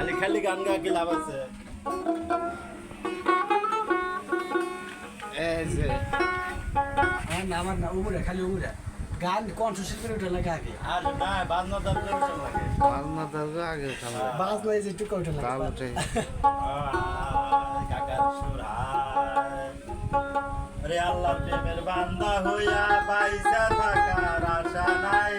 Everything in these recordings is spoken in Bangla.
খালি খালি গান গা কি লাভ আছে? এই যে আমার না উপরে খালি উপরে গান কনসেশন করে উঠে লাগে আগে আর না বাজনা দরকার লাগে বাজনা দরকার আগে খাবে বাজ নাই যে টুকা উঠে লাগে তাল উঠে কাকার সুরায় রে আল্লাহ প্রেমের বান্দা হইয়া বাইসা থাকার আশা নাই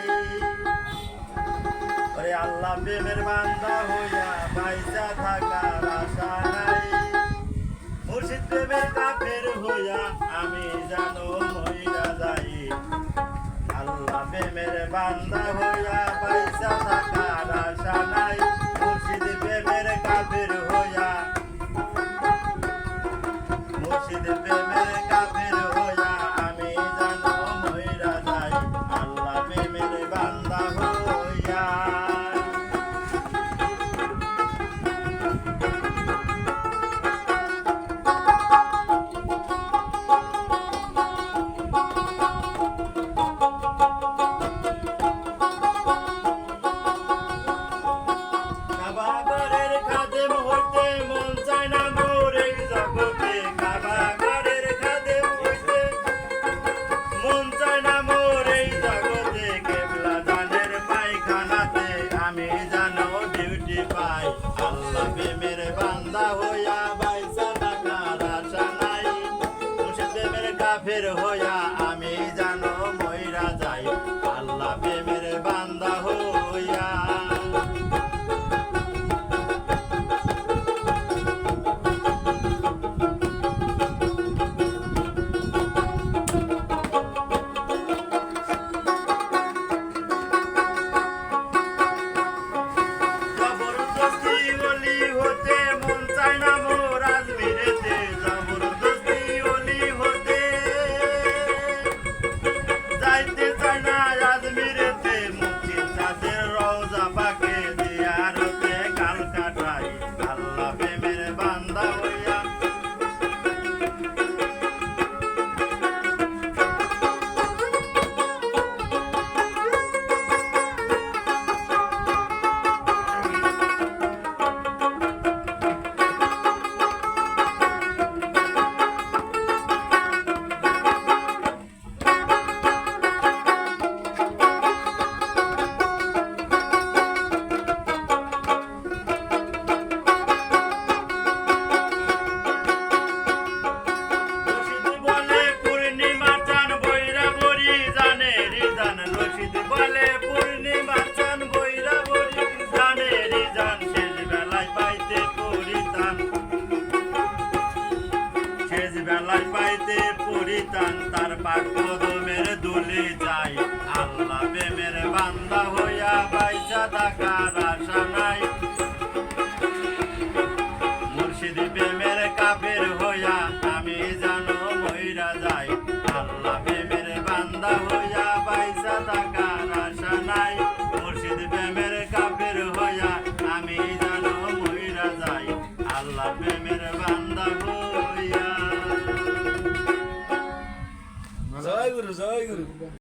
রে আল্লাহ প্রেমের বান্দা হইয়া বাইসা থাকার আশা নাই মুর্শিদ প্রেমের কাফের হইয়া আমি জানো মইরা যাই আল্লাহ প্রেমের বান্দা হইয়া বাইসা থাকার আশা নাই মুর্শিদ প্রেমের কাফের হইয়া মুর্শিদ প্রেমের কাফের হইয়া আমি জানো মইরা যাই আল্লাহ প্রেমের বান্দা হইয়া কাবাগরের খাদেম হইতে মন চায় না মোর এই জগতে কাবাগরের খাদেম হইতে মন চায় না মোর এই জগতে কেবলা জানের পায়খানাতে আমি জানো ডিউটি পাই আল্লাহ প্রেমের বান্দা হইয়া বাইসা থাকার আশা নাই মুর্শিদ প্রেমের কাফের হইয়া আমি জানো মইরা যাই আল্লাহ প্রেমের বান্দা হইয়া জবরদস্তি ওলি হতে মন চায় না মোর আজমিরেতে জবরদস্তি ওলি হতে যাইতে চায় না আজমিরেতে মুক্তির চাঁদের রওজা পাকে জিয়ারতে কাল কাটাই আল্লাহ প্রেমের বান্দা হইয়া রশিদ বলে পূর্ণিমা চান বৈরা বরি জানে রিজান রশিদ বলে পূর্ণিমা চান বৈরা বরি জানে রিজান শেষ বেলায় পাইতে পরিতান শেষ বেলায় পাইতে পরিতান তার পাক কদমের দুলি যায় আল্লাহ প্রেমের বান্দা হইয়া বাইসা থাকার আশা নাই মুর্শিদ প্রেমের কাফের